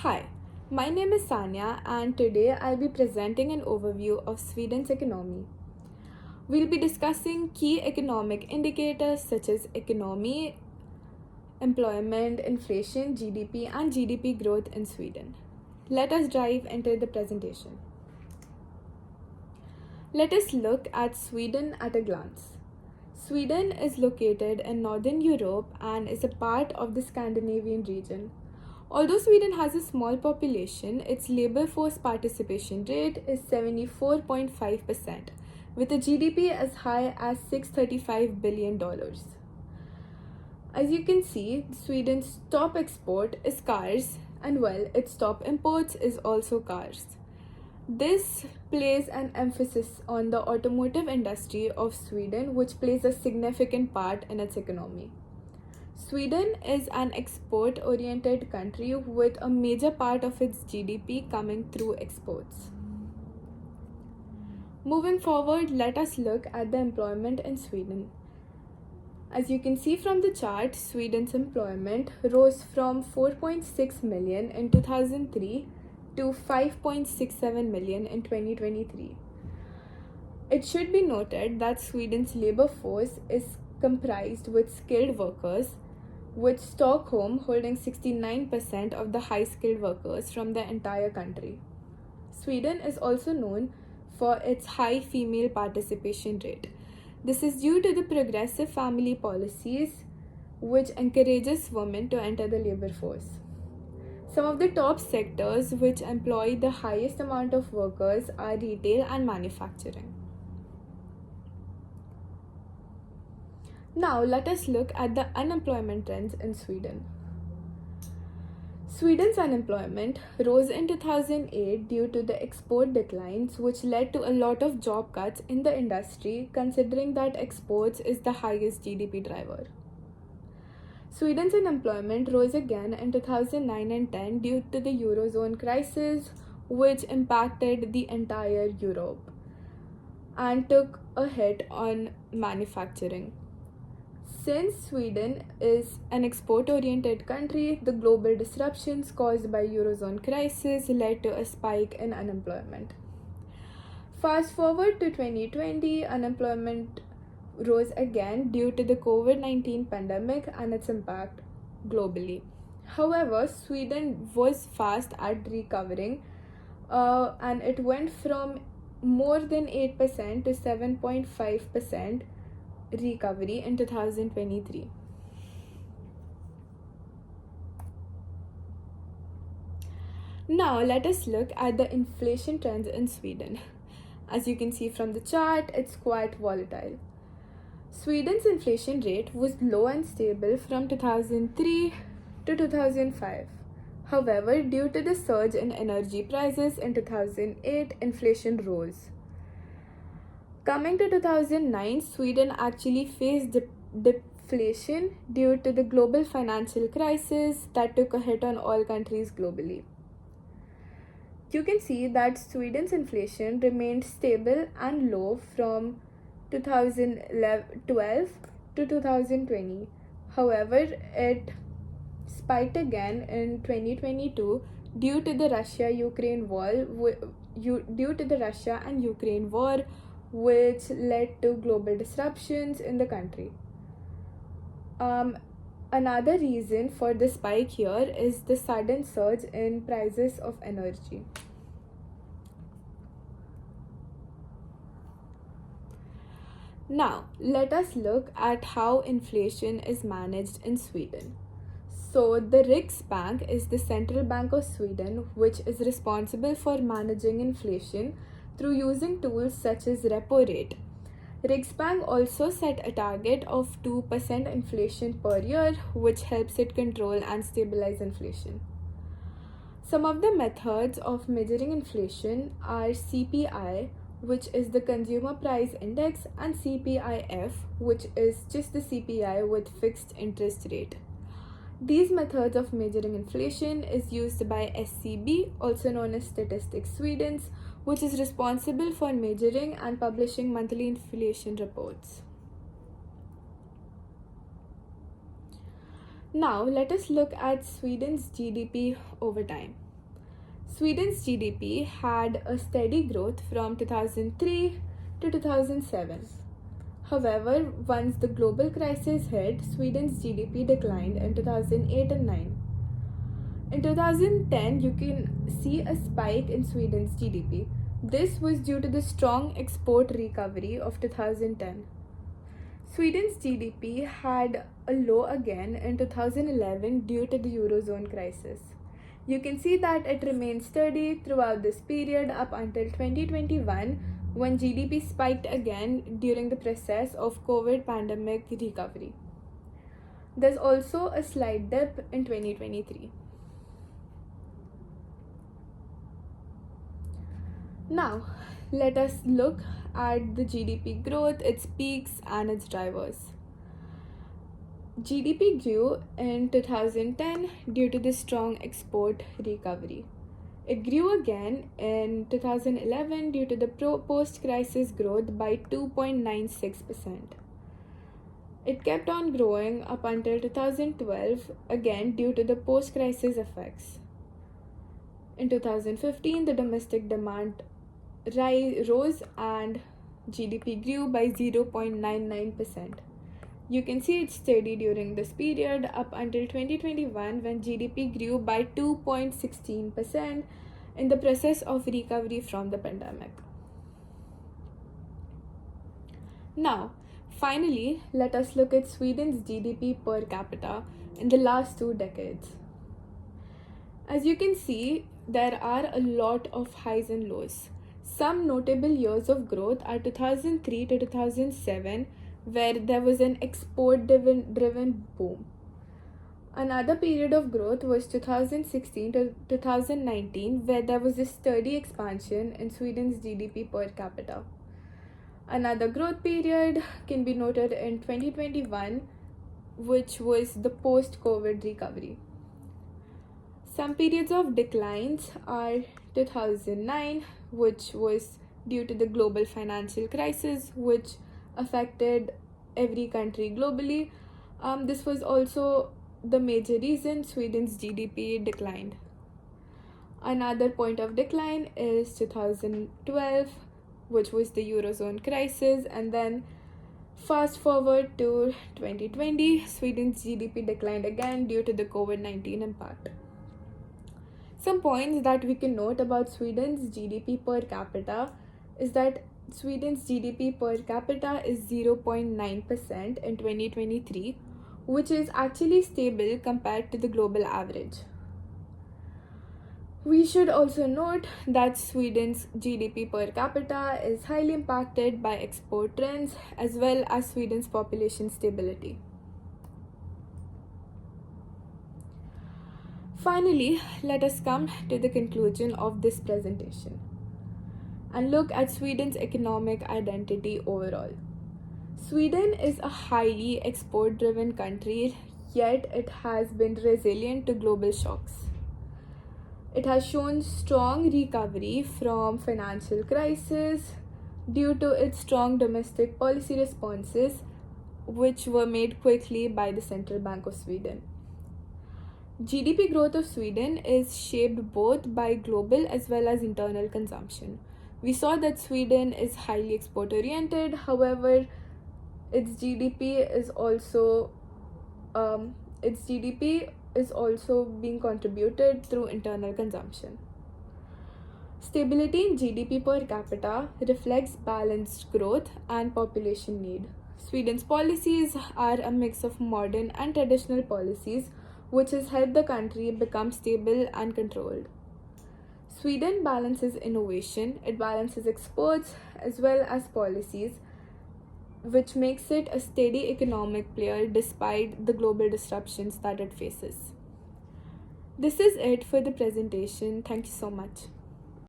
Hi, my name is Sanya and today I'll be presenting an overview of Sweden's economy. We'll be discussing key economic indicators such as economy, employment, inflation, GDP, and GDP growth in Sweden. Let us dive into the presentation. Let us look at Sweden at a glance. Sweden is located in Northern Europe and is a part of the Scandinavian region. Although Sweden has a small population, its labor force participation rate is 74.5%, with a GDP as high as $635 billion. As you can see, Sweden's top export is cars, and its top imports is also cars. This places an emphasis on the automotive industry of Sweden, which plays a significant part in its economy. Sweden is an export-oriented country with a major part of its GDP coming through exports. Moving forward, let us look at the employment in Sweden. As you can see from the chart, Sweden's employment rose from 4.6 million in 2003 to 5.67 million in 2023. It should be noted that Sweden's labor force is comprised with skilled workers, with Stockholm holding 69% of the high-skilled workers from the entire country. Sweden is also known for its high female participation rate. This is due to the progressive family policies which encourages women to enter the labor force. Some of the top sectors which employ the highest amount of workers are retail and manufacturing. Now let us look at the unemployment trends in Sweden. Sweden's unemployment rose in 2008 due to the export declines, which led to a lot of job cuts in the industry, considering that exports is the highest GDP driver. Sweden's unemployment rose again in 2009 and 10 due to the Eurozone crisis, which impacted the entire Europe and took a hit on manufacturing. Since Sweden is an export-oriented country, the global disruptions caused by Eurozone crisis led to a spike in unemployment. Fast forward to 2020, unemployment rose again due to the COVID-19 pandemic and its impact globally. However, Sweden was fast at recovering and it went from more than 8% to 7.5% recovery in 2023. Now let us look at the inflation trends in Sweden. As you can see from the chart, it's quite volatile. Sweden's inflation rate was low and stable from 2003 to 2005. However, due to the surge in energy prices in 2008, inflation rose. Coming to 2009, Sweden actually faced deflation due to the global financial crisis that took a hit on all countries globally. You can see that Sweden's inflation remained stable and low from 2012 to 2020. However, it spiked again in 2022 due to the Russia-Ukraine war, which led to global disruptions in the country. Another reason for the spike here is the sudden surge in prices of energy. Now, let us look at how inflation is managed in Sweden. So, the Riksbank is the central bank of Sweden, which is responsible for managing inflation through using tools such as repo rate. Riksbank also set a target of 2% inflation per year, which helps it control and stabilize inflation. Some of the methods of measuring inflation are CPI, which is the Consumer Price Index, and CPIF, which is just the CPI with fixed interest rate. These methods of measuring inflation is used by SCB, also known as Statistics Sweden, which is responsible for measuring and publishing monthly inflation reports. Now, let us look at Sweden's GDP over time. Sweden's GDP had a steady growth from 2003 to 2007. However, once the global crisis hit, Sweden's GDP declined in 2008 and 9. In 2010, you can see a spike in Sweden's GDP. This was due to the strong export recovery of 2010. Sweden's GDP had a low again in 2011 due to the Eurozone crisis. You can see that it remained steady throughout this period up until 2021 when GDP spiked again during the process of COVID pandemic recovery. There's also a slight dip in 2023. Now, let us look at the GDP growth, its peaks, and its drivers. GDP grew in 2010 due to the strong export recovery. It grew again in 2011 due to the post-crisis growth by 2.96%. It kept on growing up until 2012, again due to the post-crisis effects. In 2015, the domestic demand rose and GDP grew by 0.99%. You can see it's steady during this period up until 2021 when GDP grew by 2.16% in the process of recovery from the pandemic. Now, finally, let us look at Sweden's GDP per capita in the last 2 decades. As you can see, there are a lot of highs and lows. Some notable years of growth are 2003 to 2007, where there was an export-driven boom. Another period of growth was 2016 to 2019, where there was a steady expansion in Sweden's GDP per capita. Another growth period can be noted in 2021, which was the post-COVID recovery. Some periods of declines are 2009, which was due to the global financial crisis, which affected every country globally. This was also the major reason Sweden's GDP declined. Another point of decline is 2012, which was the Eurozone crisis, and then fast forward to 2020, Sweden's GDP declined again due to the COVID-19 impact. Some points that we can note about Sweden's GDP per capita is that Sweden's GDP per capita is 0.9% in 2023, which is actually stable compared to the global average. We should also note that Sweden's GDP per capita is highly impacted by export trends as well as Sweden's population stability. Finally, let us come to the conclusion of this presentation and look at Sweden's economic identity overall. Sweden is a highly export-driven country, yet it has been resilient to global shocks. It has shown strong recovery from financial crisis due to its strong domestic policy responses, which were made quickly by the Central Bank of Sweden. GDP growth of Sweden is shaped both by global as well as internal consumption. We saw that Sweden is highly export-oriented, however, its GDP is also being contributed through internal consumption. Stability in GDP per capita reflects balanced growth and population need. Sweden's policies are a mix of modern and traditional policies, which has helped the country become stable and controlled. Sweden balances innovation, it balances exports as well as policies, which makes it a steady economic player despite the global disruptions that it faces. This is it for the presentation. Thank you so much.